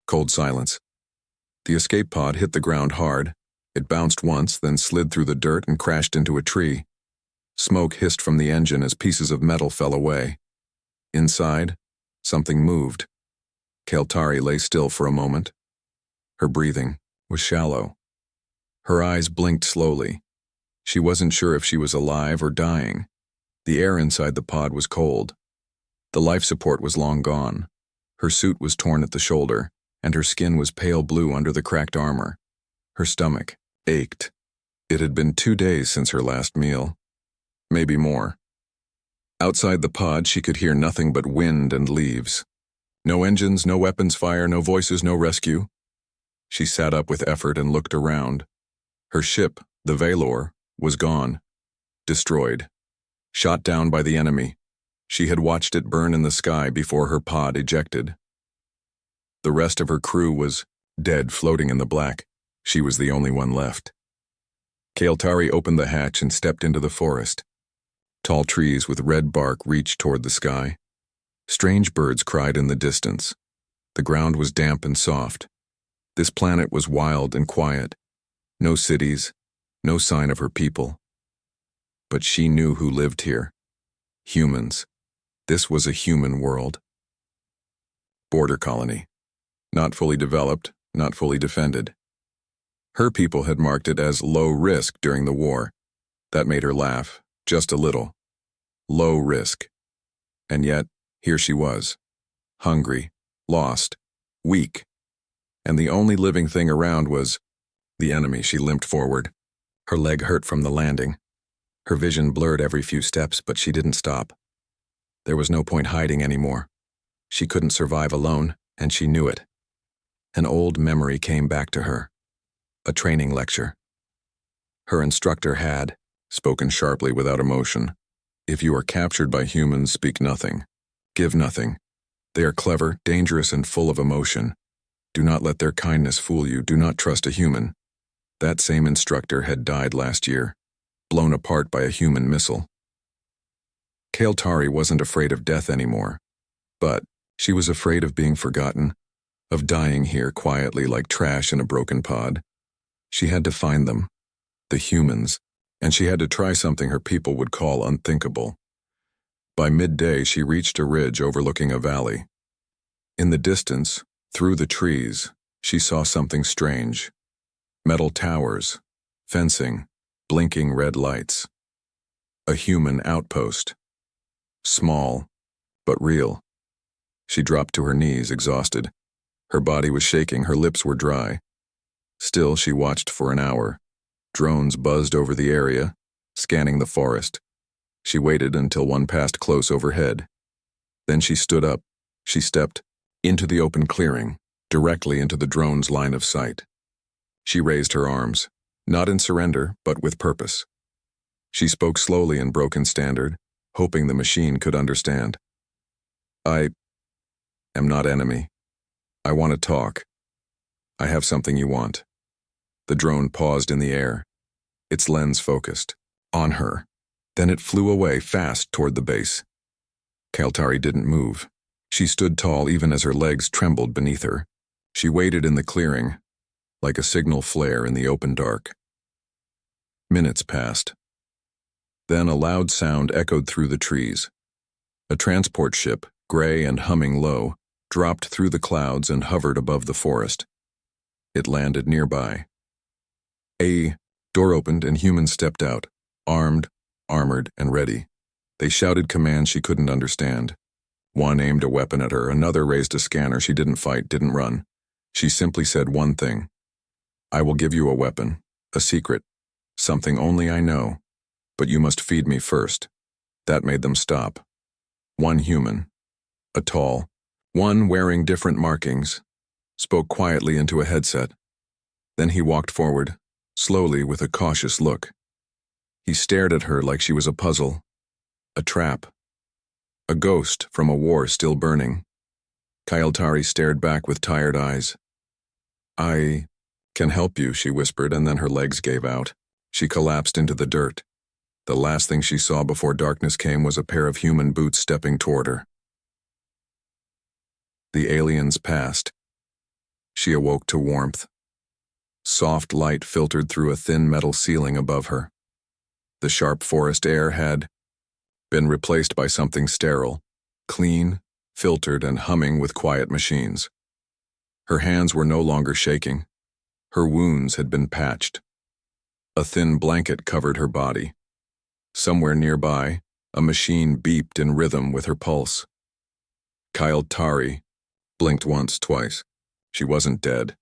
Cold silence. The escape pod hit the ground hard. It bounced once, then slid through the dirt and crashed into a tree. Smoke hissed from the engine as pieces of metal fell away. Inside, something moved. Keltari lay still for a moment. Her breathing was shallow. Her eyes blinked slowly. She wasn't sure if she was alive or dying. The air inside the pod was cold. The life support was long gone. Her suit was torn at the shoulder, and her skin was pale blue under the cracked armor. Her stomach ached. It had been 2 days since her last meal. Maybe more. Outside the pod, she could hear nothing but wind and leaves. No engines, no weapons fire, no voices, no rescue. She sat up with effort and looked around. Her ship, the Valor, was gone. Destroyed. Shot down by the enemy. She had watched it burn in the sky before her pod ejected. The rest of her crew was dead, floating in the black. She was the only one left. Keltari opened the hatch and stepped into the forest. Tall trees with red bark reached toward the sky. Strange birds cried in the distance. The ground was damp and soft. This planet was wild and quiet. No cities, no sign of her people. But she knew who lived here. Humans. This was a human world. Border colony. Not fully developed, not fully defended. Her people had marked it as low risk during the war. That made her laugh, just a little. Low risk. And yet, here she was. Hungry, lost, weak. And the only living thing around was the enemy. She limped forward. Her leg hurt from the landing. Her vision blurred every few steps, but she didn't stop. There was no point hiding anymore. She couldn't survive alone, and she knew it. An old memory came back to her. A training lecture. Her instructor had spoken sharply without emotion. If you are captured by humans, speak nothing. Give nothing. They are clever, dangerous, and full of emotion. Do not let their kindness fool you. Do not trust a human. That same instructor had died last year, blown apart by a human missile. Keltari wasn't afraid of death anymore, but she was afraid of being forgotten, of dying here quietly like trash in a broken pod. She had to find them, the humans, and she had to try something her people would call unthinkable. By midday, she reached a ridge overlooking a valley. In the distance, through the trees, she saw something strange. Metal towers, fencing, blinking red lights. A human outpost. Small, but real. She dropped to her knees, exhausted. Her body was shaking, her lips were dry. Still, she watched for an hour. Drones buzzed over the area, scanning the forest. She waited until one passed close overhead. Then she stood up. She stepped into the open clearing, directly into the drone's line of sight. She raised her arms, not in surrender, but with purpose. She spoke slowly in broken standard, hoping the machine could understand. I am not enemy. I want to talk. I have something you want. The drone paused in the air, its lens focused on her. Then it flew away fast toward the base. Keltari didn't move. She stood tall even as her legs trembled beneath her. She waited in the clearing, like a signal flare in the open dark. Minutes passed. Then a loud sound echoed through the trees. A transport ship, gray and humming low, dropped through the clouds and hovered above the forest. It landed nearby. A door opened and humans stepped out, armed, armored, and ready. They shouted commands she couldn't understand. One aimed a weapon at her, another raised a scanner. She didn't fight, didn't run. She simply said one thing. I will give you a weapon, a secret, something only I know, but you must feed me first. That made them stop. One human, a tall, one wearing different markings, spoke quietly into a headset. Then he walked forward, slowly with a cautious look. He stared at her like she was a puzzle, a trap, a ghost from a war still burning. Keltari stared back with tired eyes. I can help you, she whispered, and then her legs gave out. She collapsed into the dirt. The last thing she saw before darkness came was a pair of human boots stepping toward her. The aliens passed. She awoke to warmth. Soft light filtered through a thin metal ceiling above her. The sharp forest air had been replaced by something sterile, clean, filtered, and humming with quiet machines. Her hands were no longer shaking. Her wounds had been patched. A thin blanket covered her body. Somewhere nearby, a machine beeped in rhythm with her pulse. Kyle Tari blinked once, twice. She wasn't dead.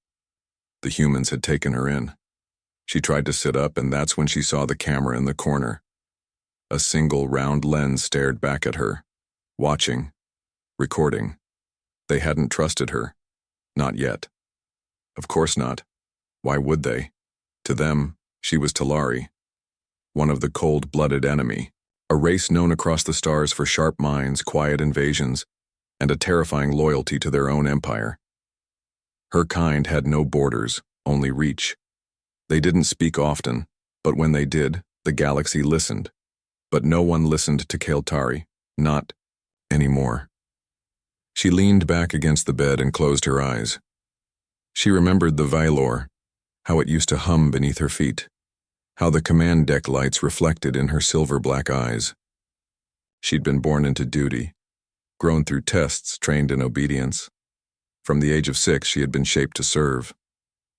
The humans had taken her in. She tried to sit up, and that's when she saw the camera in the corner. A single round lens stared back at her, watching, recording. They hadn't trusted her. Not yet. Of course not. Why would they? To them, she was Talari, one of the cold-blooded enemy, a race known across the stars for sharp minds, quiet invasions, and a terrifying loyalty to their own empire. Her kind had no borders, only reach. They didn't speak often, but when they did, the galaxy listened. But no one listened to Kael'thari, not anymore. She leaned back against the bed and closed her eyes. She remembered the Vailor, how it used to hum beneath her feet, how the command deck lights reflected in her silver-black eyes. She'd been born into duty, grown through tests, trained in obedience. From the age of 6, she had been shaped to serve,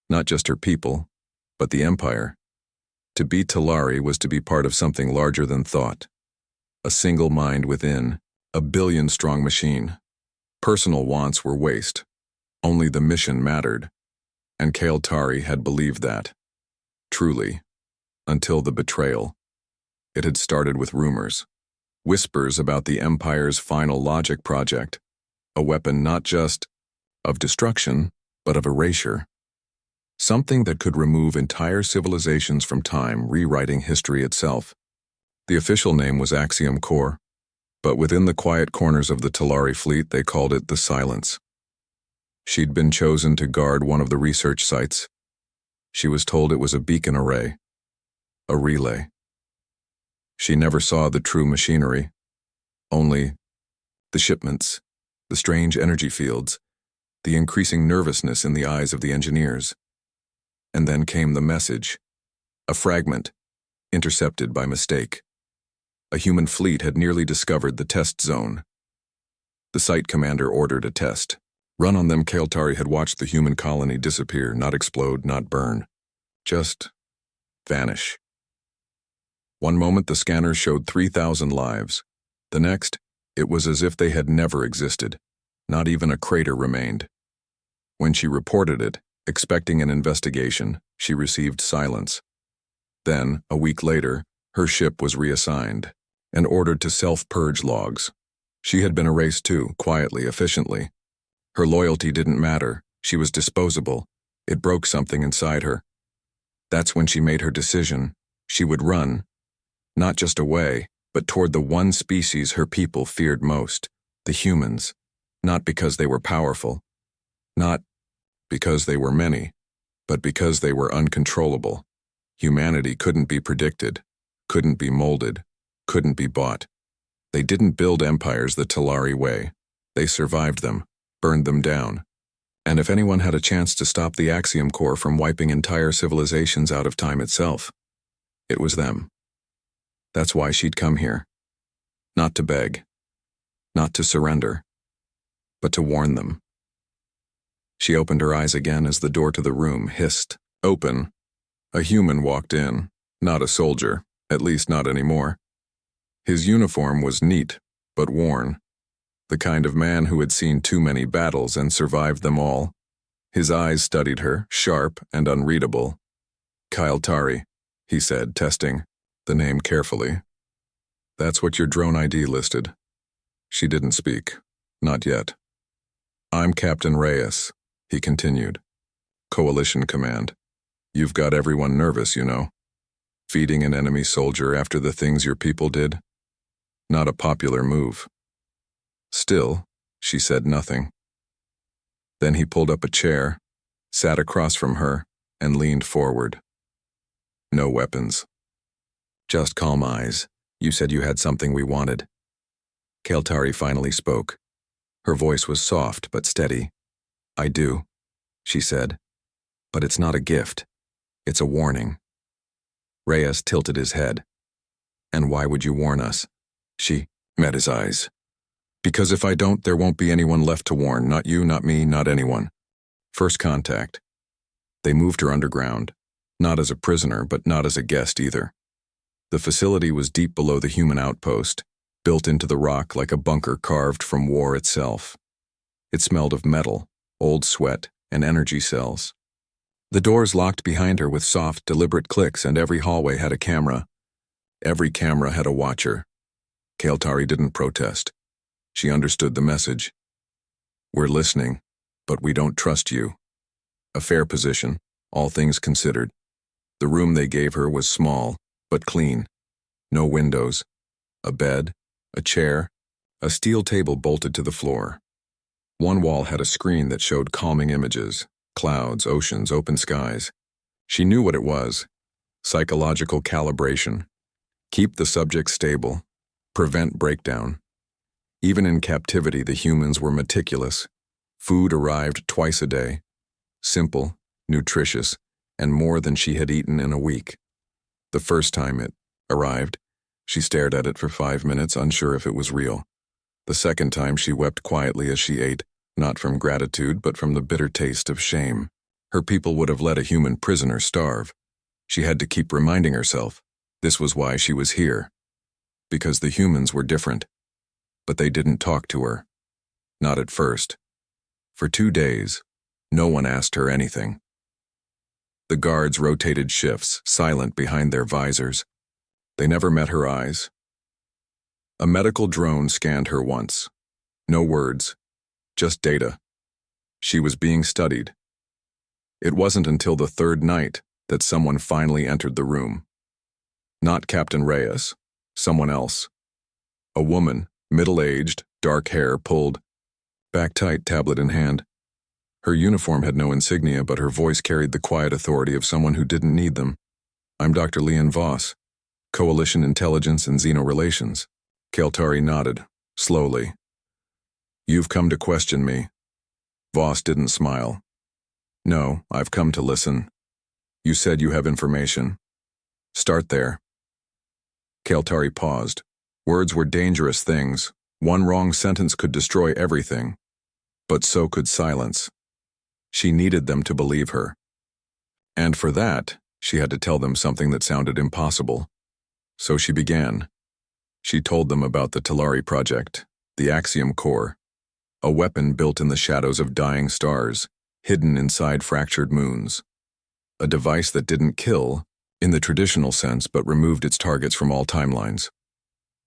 not just her people, but the Empire. To be Talari was to be part of something larger than thought. A single mind within, a billion-strong machine. Personal wants were waste. Only the mission mattered. And Kael'thari had believed that. Truly. Until the betrayal. It had started with rumors. Whispers about the Empire's final logic project. A weapon not just of destruction, but of erasure. Something that could remove entire civilizations from time, rewriting history itself. The official name was Axiom Core, but within the quiet corners of the Talari fleet they called it the Silence. She'd been chosen to guard one of the research sites. She was told it was a beacon array, a relay. She never saw the true machinery, only the shipments, the strange energy fields, the increasing nervousness in the eyes of the engineers. And then came the message, a fragment, intercepted by mistake. A human fleet had nearly discovered the test zone. The site commander ordered a test. Run on them. Kael'thari had watched the human colony disappear, not explode, not burn. Just vanish. One moment the scanners showed 3,000 lives. The next, it was as if they had never existed. Not even a crater remained. When she reported it, expecting an investigation, she received silence. Then, a week later, her ship was reassigned and ordered to self-purge logs. She had been erased too, quietly, efficiently. Her loyalty didn't matter. She was disposable. It broke something inside her. That's when she made her decision. She would run, not just away, but toward the one species her people feared most, the humans. Not because they were powerful, not because they were many, but because they were uncontrollable. Humanity couldn't be predicted, couldn't be molded, couldn't be bought. They didn't build empires the Talari way. They survived them, burned them down. And if anyone had a chance to stop the Axiom Core from wiping entire civilizations out of time itself, it was them. That's why she'd come here. Not to beg, not to surrender, but to warn them. She opened her eyes again as the door to the room hissed open. A human walked in, not a soldier, at least not anymore. His uniform was neat, but worn. The kind of man who had seen too many battles and survived them all. His eyes studied her, sharp and unreadable. Kael'thari, he said, testing the name carefully. That's what your drone ID listed. She didn't speak. Not yet. I'm Captain Reyes, he continued. Coalition Command. You've got everyone nervous, you know. Feeding an enemy soldier after the things your people did? Not a popular move. Still, she said nothing. Then he pulled up a chair, sat across from her, and leaned forward. No weapons. Just calm eyes. You said you had something we wanted. Kael'thari finally spoke. Her voice was soft but steady. I do. she said. But it's not a gift. It's a warning. Reyes tilted his head. And why would you warn us? She met his eyes. Because if I don't, there won't be anyone left to warn. Not you, not me, not anyone. First contact. They moved her underground. Not as a prisoner, but not as a guest either. The facility was deep below the human outpost, built into the rock like a bunker carved from war itself. It smelled of metal, old sweat, and energy cells. The doors locked behind her with soft, deliberate clicks, and every hallway had a camera. Every camera had a watcher. Kael'thari didn't protest. She understood the message. We're listening, but we don't trust you. A fair position, all things considered. The room they gave her was small, but clean. No windows. A bed, a chair, a steel table bolted to the floor. One wall had a screen that showed calming images, clouds, oceans, open skies. She knew what it was. Psychological calibration. Keep the subject stable. Prevent breakdown. Even in captivity, the humans were meticulous. Food arrived twice a day. Simple, nutritious, and more than she had eaten in a week. The first time it arrived, she stared at it for 5 minutes, unsure if it was real. The second time she wept quietly as she ate, not from gratitude but from the bitter taste of shame. Her people would have let a human prisoner starve. She had to keep reminding herself, this was why she was here. Because the humans were different. But they didn't talk to her. Not at first. For 2 days, no one asked her anything. The guards rotated shifts, silent behind their visors. They never met her eyes. A medical drone scanned her once. No words, just data. She was being studied. It wasn't until the third night that someone finally entered the room. Not Captain Reyes, someone else. A woman, middle-aged, dark hair pulled back tight, tablet in hand. Her uniform had no insignia, but her voice carried the quiet authority of someone who didn't need them. I'm Dr. Leon Voss, Coalition Intelligence and Xenorelations. Kael'thari nodded, slowly. You've come to question me. Voss didn't smile. No, I've come to listen. You said you have information. Start there. Kael'thari paused. Words were dangerous things. One wrong sentence could destroy everything. But so could silence. She needed them to believe her. And for that, she had to tell them something that sounded impossible. So she began. She told them about the Talari project, the Axiom Core, a weapon built in the shadows of dying stars, hidden inside fractured moons. A device that didn't kill, in the traditional sense, but removed its targets from all timelines.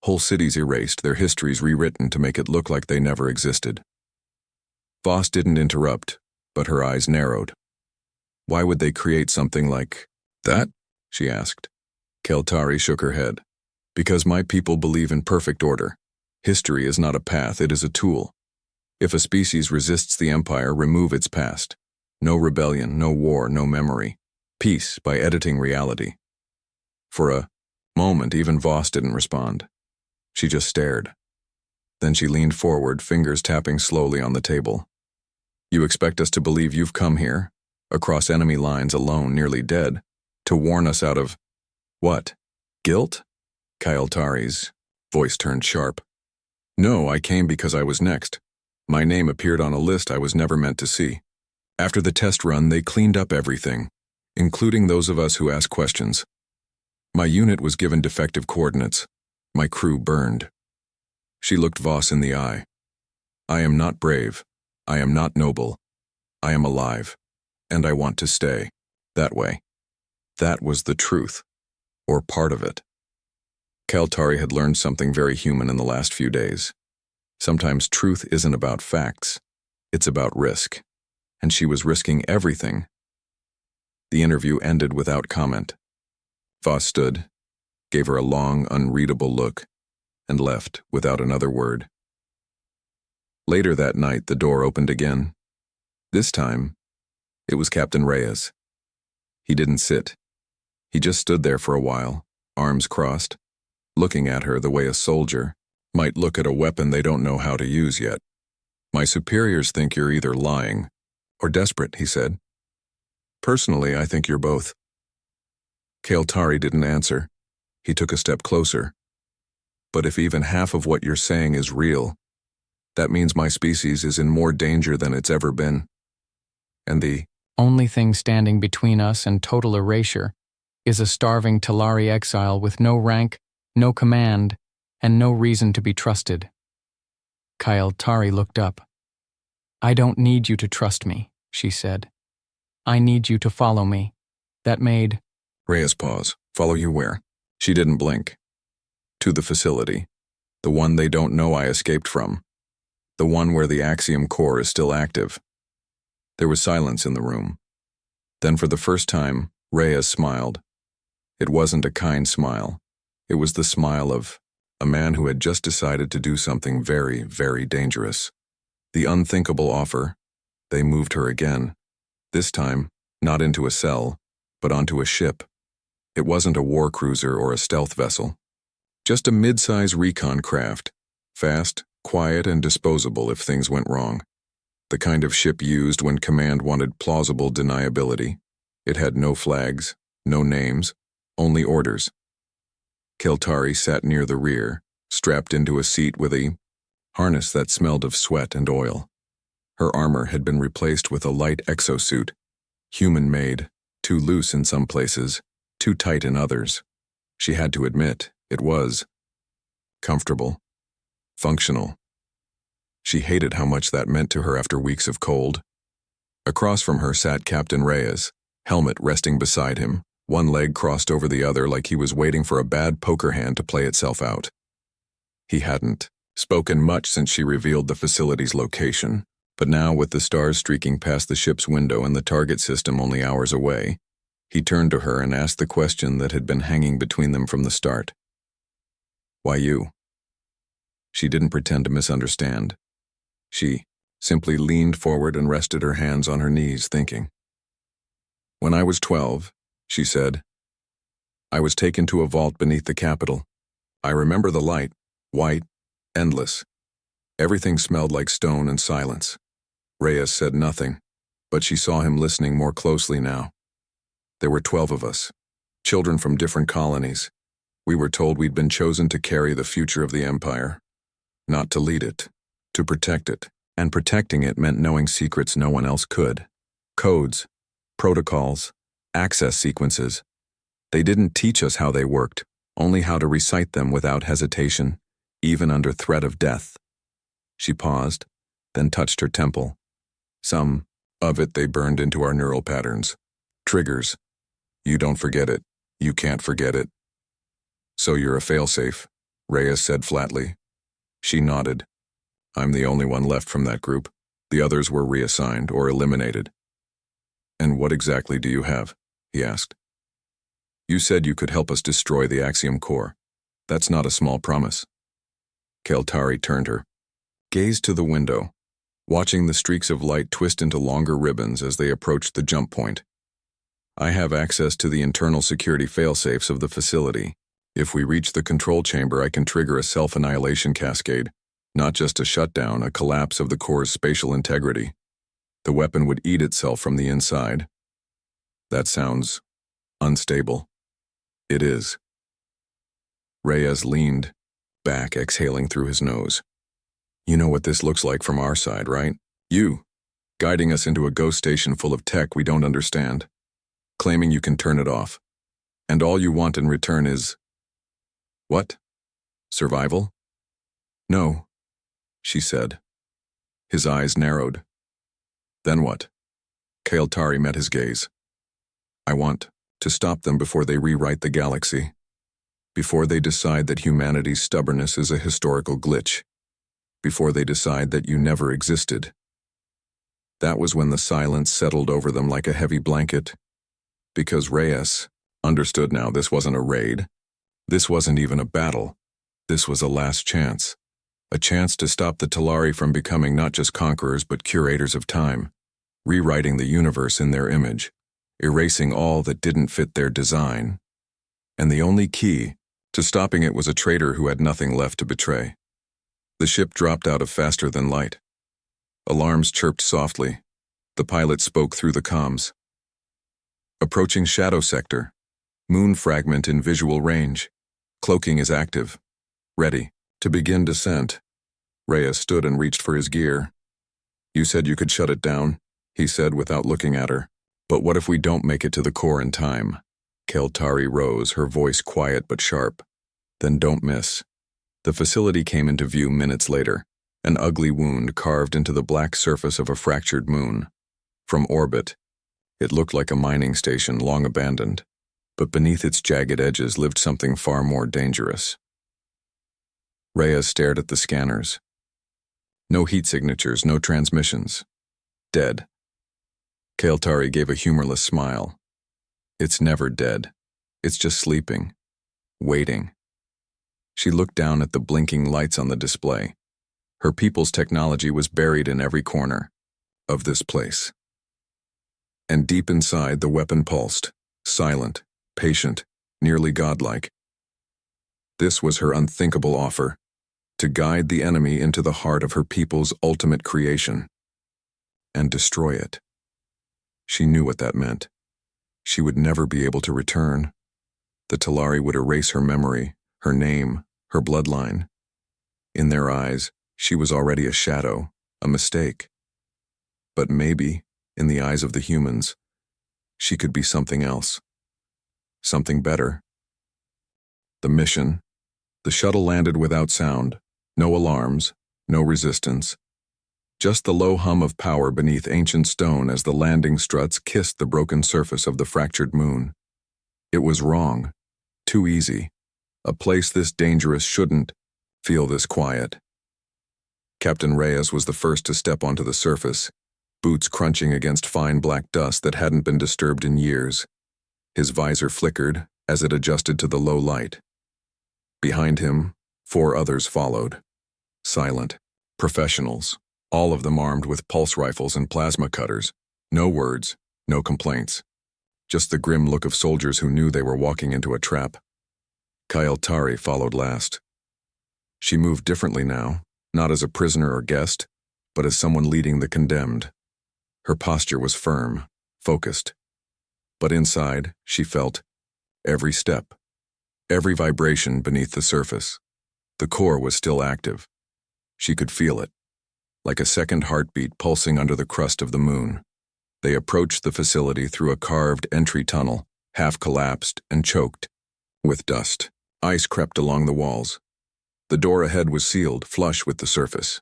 Whole cities erased, their histories rewritten to make it look like they never existed. Voss didn't interrupt, but her eyes narrowed. Why would they create something like that? She asked. Kael'thari shook her head. Because my people believe in perfect order. History is not a path, it is a tool. If a species resists the empire, remove its past. No rebellion, no war, no memory. Peace by editing reality. For a moment, even Voss didn't respond. She just stared. Then she leaned forward, fingers tapping slowly on the table. You expect us to believe you've come here, across enemy lines alone, nearly dead, to warn us out of what? Guilt? Kael'thari's voice turned sharp. No, I came because I was next. My name appeared on a list I was never meant to see. After the test run, they cleaned up everything, including those of us who asked questions. My unit was given defective coordinates. My crew burned. She looked Voss in the eye. I am not brave. I am not noble. I am alive. And I want to stay. That way. That was the truth. Or part of it. Kael'thari had learned something very human in the last few days. Sometimes truth isn't about facts. It's about risk. And she was risking everything. The interview ended without comment. Voss stood, gave her a long, unreadable look, and left without another word. Later that night, the door opened again. This time, it was Captain Reyes. He didn't sit. He just stood there for a while, arms crossed, looking at her the way a soldier might look at a weapon they don't know how to use yet. My superiors think you're either lying Or desperate, he said. Personally, I think you're both. Kael'thari didn't answer. He took a step closer. But if even half of what you're saying is real, that means my species is in more danger than it's ever been. And the only thing standing between us and total erasure is a starving Talari exile with no rank, no command, and no reason to be trusted. Kael'thari looked up. I don't need you to trust me, she said. I need you to follow me. That made Rhea's pause. Follow you where? She didn't blink. To the facility. The one they don't know I escaped from. The one where the Axiom core is still active. There was silence in the room. Then for the first time, Rhea smiled. It wasn't a kind smile. It was the smile of a man who had just decided to do something very, very dangerous. The unthinkable offer. They moved her again. This time, not into a cell, but onto a ship. It wasn't a war cruiser or a stealth vessel. Just a mid-size recon craft. Fast, quiet, and disposable if things went wrong. The kind of ship used when command wanted plausible deniability. It had no flags, no names, only orders. Kael'thari sat near the rear, strapped into a seat with a harness that smelled of sweat and oil. Her armor had been replaced with a light exosuit, human-made, too loose in some places, too tight in others. She had to admit, it was comfortable, functional. She hated how much that meant to her after weeks of cold. Across from her sat Captain Reyes, helmet resting beside him, one leg crossed over the other like he was waiting for a bad poker hand to play itself out. He hadn't spoken much since she revealed the facility's location, but now with the stars streaking past the ship's window and the target system only hours away, he turned to her and asked the question that had been hanging between them from the start. Why you? She didn't pretend to misunderstand. She simply leaned forward and rested her hands on her knees, thinking. When I was 12, she said, I was taken to a vault beneath the Capitol. I remember the light, white, endless. Everything smelled like stone and silence. Reyes said nothing, but she saw him listening more closely now. There were 12 of us, children from different colonies. We were told we'd been chosen to carry the future of the Empire, not to lead it, to protect it, and protecting it meant knowing secrets no one else could. Codes, protocols, access sequences. They didn't teach us how they worked, only how to recite them without hesitation, even under threat of death. She paused, then touched her temple. Some of it they burned into our neural patterns. Triggers. You don't forget it. You can't forget it. So you're a failsafe, Reyes said flatly. She nodded. I'm the only one left from that group. The others were reassigned or eliminated. And what exactly do you have? He asked. You said you could help us destroy the Axiom core. That's not a small promise. Kael'thari turned her. Gazed to the window, watching the streaks of light twist into longer ribbons as they approached the jump point. I have access to the internal security failsafes of the facility. If we reach the control chamber, I can trigger a self-annihilation cascade, not just a shutdown, a collapse of the core's spatial integrity. The weapon would eat itself from the inside. That sounds unstable. It is. Reyes leaned back, exhaling through his nose. You know what this looks like from our side, right? You, guiding us into a ghost station full of tech we don't understand, claiming you can turn it off. And all you want in return is... What? Survival? No, she said. His eyes narrowed. Then what? Kael'thari met his gaze. I want to stop them before they rewrite the galaxy. Before they decide that humanity's stubbornness is a historical glitch. Before they decide that you never existed. That was when the silence settled over them like a heavy blanket. Because Reyes understood now this wasn't a raid. This wasn't even a battle. This was a last chance. A chance to stop the Talari from becoming not just conquerors but curators of time, rewriting the universe in their image, erasing all that didn't fit their design. And the only key to stopping it was a traitor who had nothing left to betray. The ship dropped out of faster than light. Alarms chirped softly. The pilot spoke through the comms. Approaching shadow sector. Moon fragment in visual range. Cloaking is active. Ready. To begin descent. Reyes stood and reached for his gear. You said you could shut it down, he said without looking at her. But what if we don't make it to the core in time? Keltari rose, her voice quiet but sharp. Then don't miss. The facility came into view minutes later, an ugly wound carved into the black surface of a fractured moon. From orbit, it looked like a mining station long abandoned, but beneath its jagged edges lived something far more dangerous. Reyes stared at the scanners. No heat signatures, no transmissions. Dead. Keltari gave a humorless smile. It's never dead. It's just sleeping. Waiting. She looked down at the blinking lights on the display. Her people's technology was buried in every corner of this place. And deep inside, the weapon pulsed, silent, patient, nearly godlike. This was her unthinkable offer, to guide the enemy into the heart of her people's ultimate creation and destroy it. She knew what that meant. She would never be able to return. The Talari would erase her memory, her name, her bloodline. In their eyes, she was already a shadow, a mistake. But maybe, in the eyes of the humans, she could be something else. Something better. The mission. The shuttle landed without sound. No alarms, no resistance. Just the low hum of power beneath ancient stone as the landing struts kissed the broken surface of the fractured moon. It was wrong. Too easy. A place this dangerous shouldn't feel this quiet. Captain Reyes was the first to step onto the surface, boots crunching against fine black dust that hadn't been disturbed in years. His visor flickered as it adjusted to the low light. Behind him, 4 others followed. Silent. Professionals. All of them armed with pulse rifles and plasma cutters. No words, no complaints. Just the grim look of soldiers who knew they were walking into a trap. Keltari followed last. She moved differently now, not as a prisoner or guest, but as someone leading the condemned. Her posture was firm, focused. But inside, she felt every step, every vibration beneath the surface. The core was still active. She could feel it, like a second heartbeat pulsing under the crust of the moon. They approached the facility through a carved entry tunnel, half collapsed and choked with dust. Ice crept along the walls. The door ahead was sealed, flush with the surface.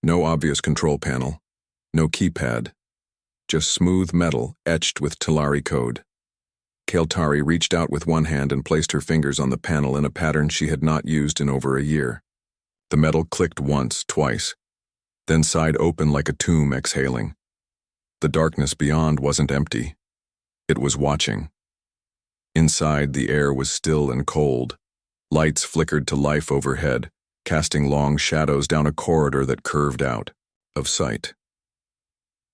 No obvious control panel, no keypad, just smooth metal etched with Talari code. Keltari reached out with one hand and placed her fingers on the panel in a pattern she had not used in over a year. The metal clicked once, twice, then sighed open like a tomb exhaling. The darkness beyond wasn't empty. It was watching. Inside, the air was still and cold. Lights flickered to life overhead, casting long shadows down a corridor that curved out of sight.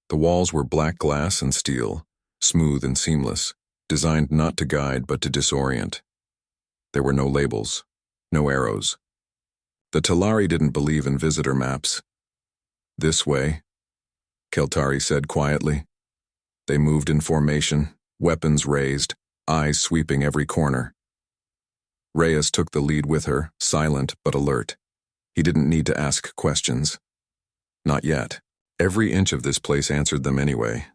The walls were black glass and steel, smooth and seamless, designed not to guide but to disorient. There were no labels, no arrows. The Talari didn't believe in visitor maps. This way, Keltari said quietly. They moved in formation, weapons raised, eyes sweeping every corner. Reyes took the lead with her, silent but alert. He didn't need to ask questions. Not yet. Every inch of this place answered them anyway.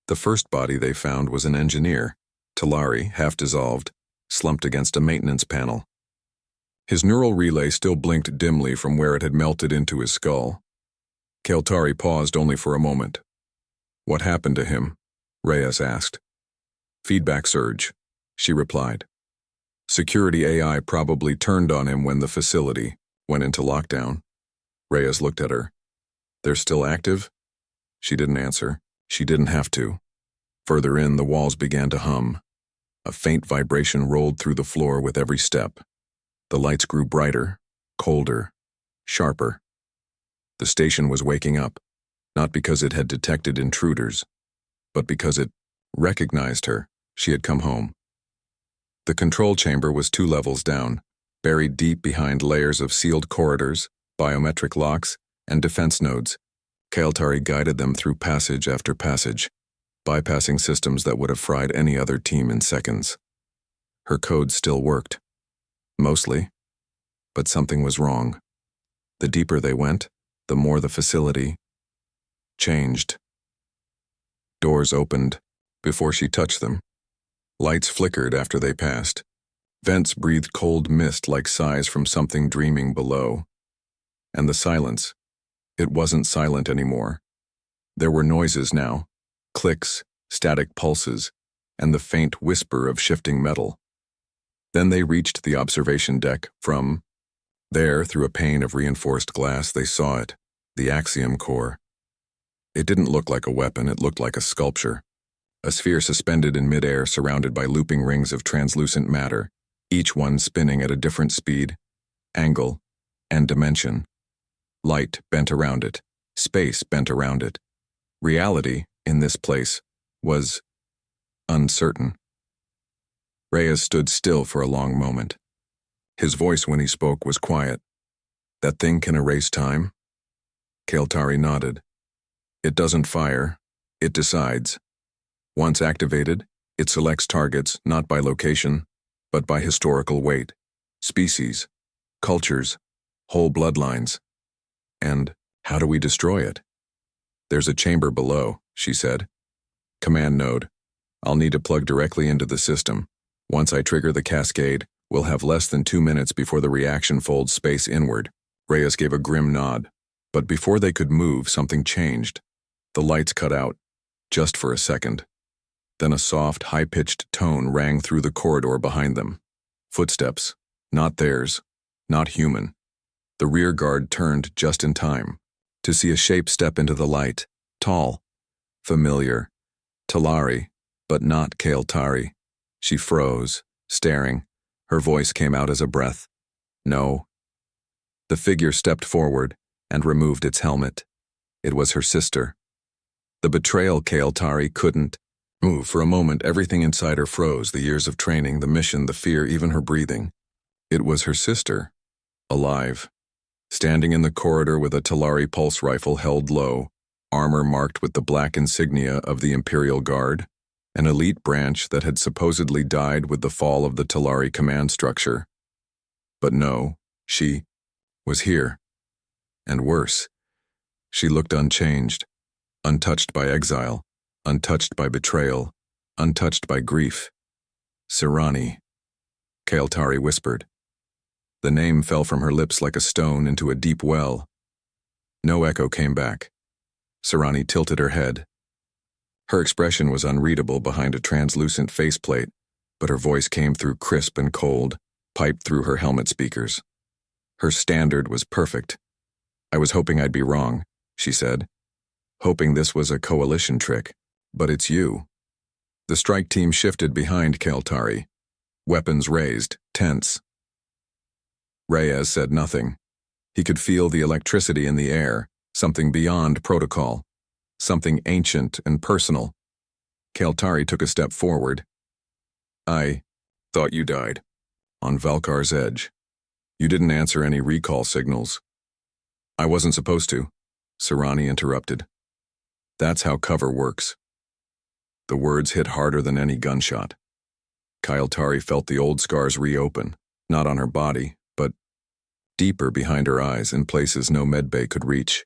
The first body they found was an engineer, Talari, half dissolved, slumped against a maintenance panel. His neural relay still blinked dimly from where it had melted into his skull. Keltari paused only for a moment. What happened to him? Reyes asked. Feedback surge, she replied. Security AI probably turned on him when the facility went into lockdown. Reyes looked at her. They're still active? She didn't answer. She didn't have to. Further in, the walls began to hum. A faint vibration rolled through the floor with every step. The lights grew brighter, colder, sharper. The station was waking up, not because it had detected intruders, but because it recognized her. She had come home. The control chamber was 2 levels down, buried deep behind layers of sealed corridors, biometric locks, and defense nodes. Kael'thari guided them through passage after passage, bypassing systems that would have fried any other team in seconds. Her code still worked. Mostly. But something was wrong. The deeper they went, the more the facility changed. Doors opened before she touched them. Lights flickered after they passed. Vents breathed cold mist like sighs from something dreaming below. And the silence. It wasn't silent anymore. There were noises now. Clicks, static pulses, and the faint whisper of shifting metal. Then they reached the observation deck. From there, through a pane of reinforced glass, they saw it, the Axiom core. It didn't look like a weapon, it looked like a sculpture. A sphere suspended in midair, surrounded by looping rings of translucent matter, each one spinning at a different speed, angle, and dimension. Light bent around it, space bent around it. Reality, in this place, was uncertain. Reyes stood still for a long moment. His voice when he spoke was quiet. That thing can erase time? Kael'thari nodded. It doesn't fire, it decides. Once activated, it selects targets not by location, but by historical weight, species, cultures, whole bloodlines. And how do we destroy it? There's a chamber below, she said. Command node. I'll need to plug directly into the system. Once I trigger the cascade, we'll have less than 2 minutes before the reaction folds space inward. Reyes gave a grim nod. But before they could move, something changed. The lights cut out, just for a second. Then a soft, high-pitched tone rang through the corridor behind them. Footsteps, not theirs, not human. The rear guard turned just in time to see a shape step into the light, tall, familiar, Talari, but not Kael'thari. She froze, staring. Her voice came out as a breath. No. The figure stepped forward and removed its helmet. It was her sister. The betrayal Kael'thari couldn't move. For a moment, everything inside her froze, the years of training, the mission, the fear, even her breathing. It was her sister, alive, standing in the corridor with a Talari pulse rifle held low, armor marked with the black insignia of the Imperial Guard, an elite branch that had supposedly died with the fall of the Talari command structure. But no, she was here. And worse, she looked unchanged, untouched by exile, untouched by betrayal, untouched by grief. Sirani, Kael'thari whispered. The name fell from her lips like a stone into a deep well. No echo came back. Sirani tilted her head. Her expression was unreadable behind a translucent faceplate, but her voice came through crisp and cold, piped through her helmet speakers. Her standard was perfect. I was hoping I'd be wrong, she said. Hoping this was a coalition trick. But it's you. The strike team shifted behind Kael'thari, weapons raised, tense. Reyes said nothing. He could feel the electricity in the air, something beyond protocol, something ancient and personal. Kael'thari took a step forward. I thought you died. On Valkar's edge. You didn't answer any recall signals. I wasn't supposed to, Sirani interrupted. That's how cover works. The words hit harder than any gunshot. Kael'thari felt the old scars reopen, not on her body, but deeper behind her eyes in places no medbay could reach.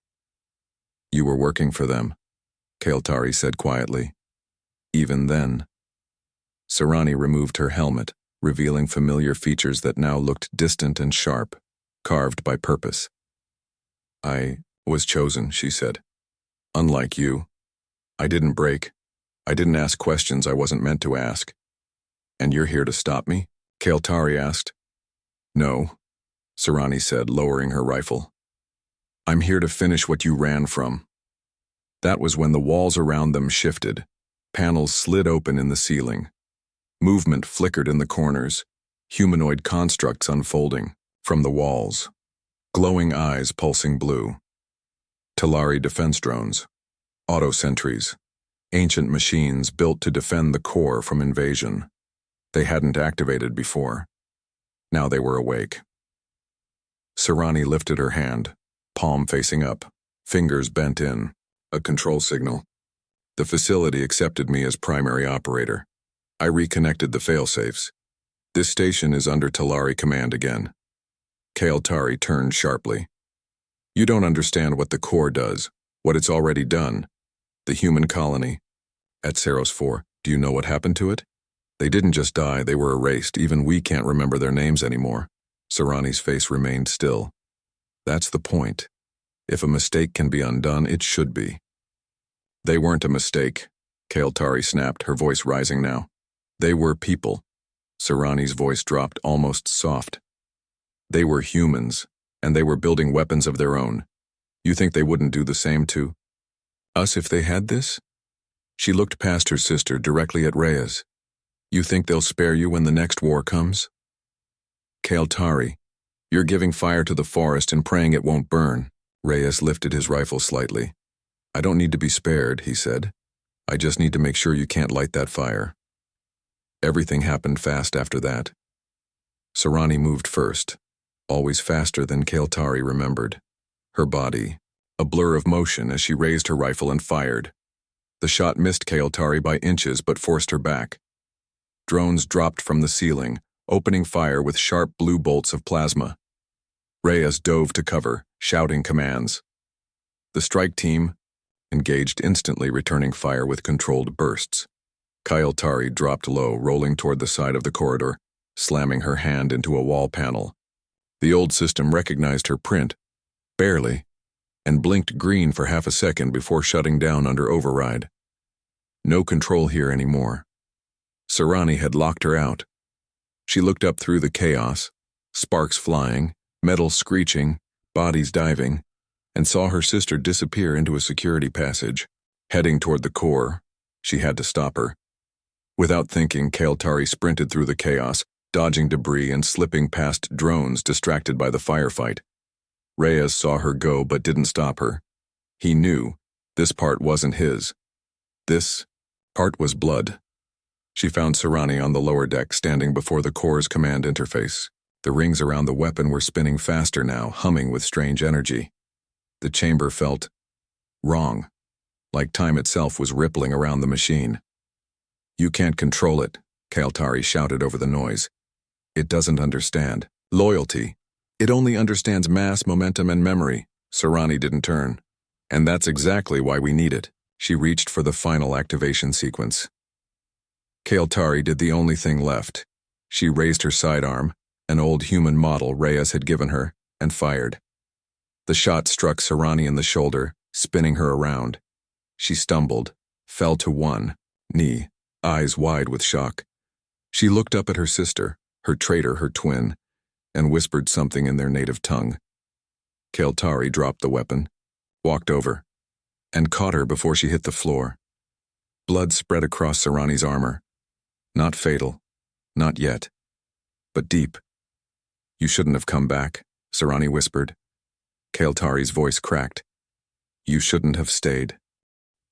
You were working for them, Kael'thari said quietly. Even then. Sirani removed her helmet, revealing familiar features that now looked distant and sharp, carved by purpose. I was chosen, she said. Unlike you. I didn't break. I didn't ask questions I wasn't meant to ask. And you're here to stop me? Kael'thari asked. No, Sirani said, lowering her rifle. I'm here to finish what you ran from. That was when the walls around them shifted. Panels slid open in the ceiling. Movement flickered in the corners, humanoid constructs unfolding from the walls. Glowing eyes pulsing blue. Talari defense drones, auto-sentries, ancient machines built to defend the core from invasion. They hadn't activated before. Now they were awake. Sirani lifted her hand, palm facing up. Fingers bent in. A control signal. The facility accepted me as primary operator. I reconnected the failsafes. This station is under Talari command again. Tari turned sharply. You don't understand what the core does, what it's already done. The human colony. At Saros 4, do you know what happened to it? They didn't just die, they were erased. Even we can't remember their names anymore. Sarani's face remained still. That's the point. If a mistake can be undone, it should be. They weren't a mistake, Tari snapped, her voice rising now. They were people. Sarani's voice dropped almost soft. They were humans, and they were building weapons of their own. You think they wouldn't do the same to us if they had this? She looked past her sister directly at Reyes. You think they'll spare you when the next war comes? Tari, you're giving fire to the forest and praying it won't burn. Reyes lifted his rifle slightly. I don't need to be spared, he said. I just need to make sure you can't light that fire. Everything happened fast after that. Sarani moved first, always faster than Tari remembered. Her body, a blur of motion as she raised her rifle and fired. The shot missed Tari by inches but forced her back. Drones dropped from the ceiling, opening fire with sharp blue bolts of plasma. Reyes dove to cover, shouting commands. The strike team engaged instantly, returning fire with controlled bursts. Tari dropped low, rolling toward the side of the corridor, slamming her hand into a wall panel. The old system recognized her print, barely, and blinked green for half a second before shutting down under override. No control here anymore. Sarani had locked her out. She looked up through the chaos, sparks flying, metal screeching, bodies diving, and saw her sister disappear into a security passage. Heading toward the core, she had to stop her. Without thinking, Tari sprinted through the chaos, dodging debris and slipping past drones distracted by the firefight. Reyes saw her go but didn't stop her. He knew this part wasn't his. This part was blood. She found Sarani on the lower deck, standing before the core's command interface. The rings around the weapon were spinning faster now, humming with strange energy. The chamber felt wrong, like time itself was rippling around the machine. You can't control it, Tari shouted over the noise. It doesn't understand loyalty. It only understands mass, momentum, and memory. Sarani didn't turn. And that's exactly why we need it. She reached for the final activation sequence. Tari did the only thing left. She raised her sidearm, an old human model Reyes had given her, and fired. The shot struck Sarani in the shoulder, spinning her around. She stumbled, fell to one knee, eyes wide with shock. She looked up at her sister, her traitor, her twin, and whispered something in their native tongue. Tari dropped the weapon, walked over, and caught her before she hit the floor. Blood spread across Sarani's armor. Not fatal, not yet, but deep. You shouldn't have come back, Sarani whispered. Tari's voice cracked. You shouldn't have stayed.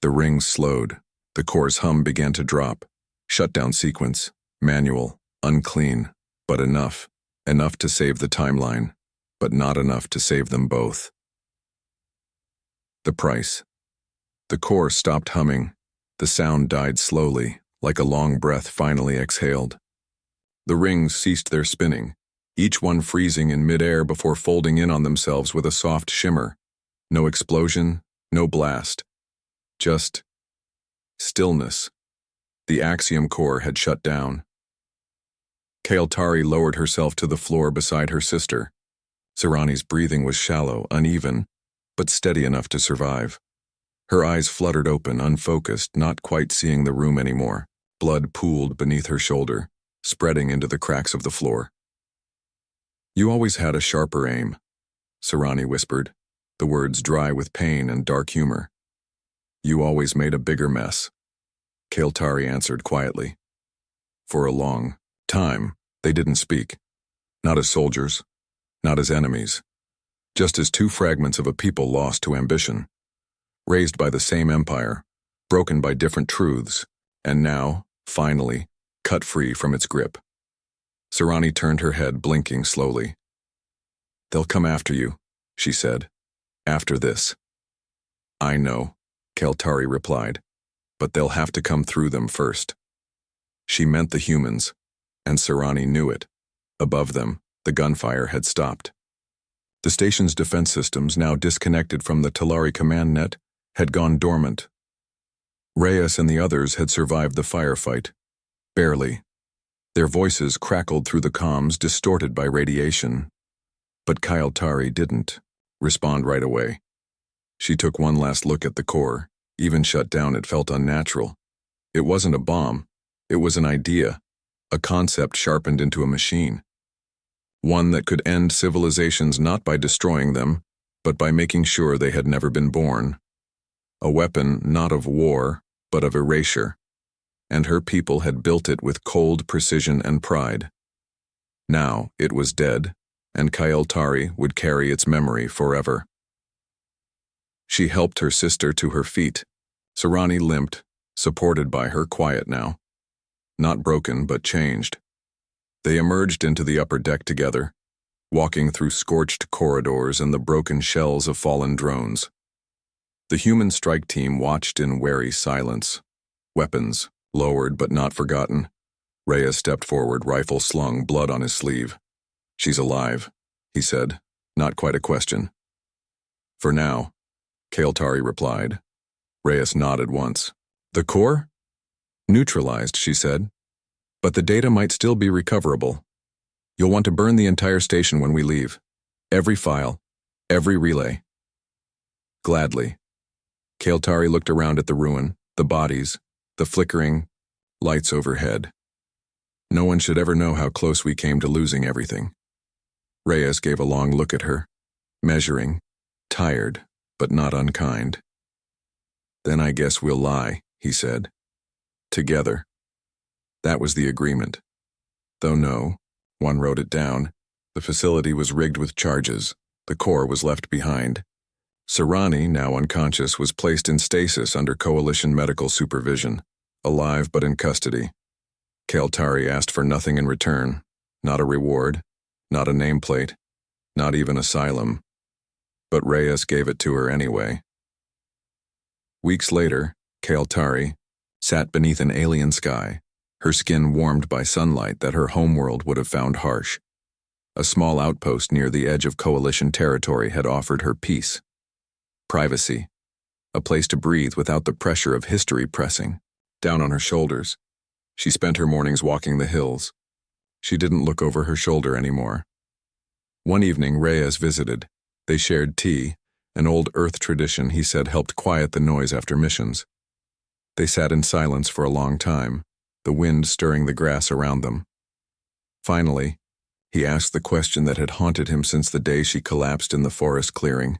The rings slowed. The core's hum began to drop. Shutdown sequence, manual, unclean, but enough. Enough to save the timeline, but not enough to save them both. The price. The core stopped humming. The sound died slowly, like a long breath finally exhaled. The rings ceased their spinning, each one freezing in midair before folding in on themselves with a soft shimmer. No explosion, no blast. Just stillness. The Axiom core had shut down. Tari lowered herself to the floor beside her sister. Sarani's breathing was shallow, uneven, but steady enough to survive. Her eyes fluttered open, unfocused, not quite seeing the room anymore. Blood pooled beneath her shoulder, spreading into the cracks of the floor. You always had a sharper aim, Sarani whispered, the words dry with pain and dark humor. You always made a bigger mess, Tari answered quietly. For a long time, they didn't speak. Not as soldiers, not as enemies, just as two fragments of a people lost to ambition, raised by the same empire, broken by different truths, and now, finally, cut free from its grip. Sarani turned her head, blinking slowly. They'll come after you, she said. After this. I know, Keltari replied, but they'll have to come through them first. She meant the humans, and Sarani knew it. Above them, the gunfire had stopped. The station's defense systems, now disconnected from the Talari command net, had gone dormant. Reyes and the others had survived the firefight. Barely. Their voices crackled through the comms, distorted by radiation. But Keltari didn't respond right away. She took one last look at the core. Even shut down, it felt unnatural. It wasn't a bomb. It was an idea, a concept sharpened into a machine. One that could end civilizations not by destroying them, but by making sure they had never been born. A weapon not of war, but of erasure. And her people had built it with cold precision and pride. Now it was dead, and Keltari would carry its memory forever. She helped her sister to her feet. Sarani limped, supported by her, quiet now. Not broken, but changed. They emerged into the upper deck together, walking through scorched corridors and the broken shells of fallen drones. The human strike team watched in wary silence. Weapons, lowered but not forgotten. Reyes stepped forward, rifle slung, blood on his sleeve. She's alive, he said, not quite a question. For now, Keltari replied. Reyes nodded once. The core? Neutralized, she said. But the data might still be recoverable. You'll want to burn the entire station when we leave. Every file, every relay. Gladly. Keltari looked around at the ruin, the bodies, the flickering lights overhead. No one should ever know how close we came to losing everything. Reyes gave a long look at her, measuring, tired, but not unkind. Then I guess we'll lie, he said. Together. That was the agreement. Though no, one wrote it down. The facility was rigged with charges. The core was left behind. Sarani, now unconscious, was placed in stasis under coalition medical supervision, alive but in custody. Keltari asked for nothing in return, not a reward, not a nameplate, not even asylum. But Reyes gave it to her anyway. Weeks later, Keltari sat beneath an alien sky, her skin warmed by sunlight that her homeworld would have found harsh. A small outpost near the edge of coalition territory had offered her peace. Privacy. A place to breathe without the pressure of history pressing down on her shoulders. She spent her mornings walking the hills. She didn't look over her shoulder anymore. One evening, Reyes visited. They shared tea, an old Earth tradition he said helped quiet the noise after missions. They sat in silence for a long time, the wind stirring the grass around them. Finally, he asked the question that had haunted him since the day she collapsed in the forest clearing.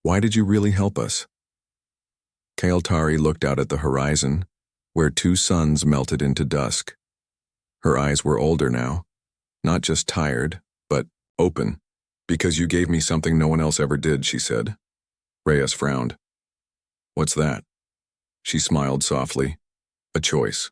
Why did you really help us? Keltari looked out at the horizon, where two suns melted into dusk. Her eyes were older now, not just tired, but open. Because you gave me something no one else ever did, she said. Reyes frowned. What's that? She smiled softly. A choice.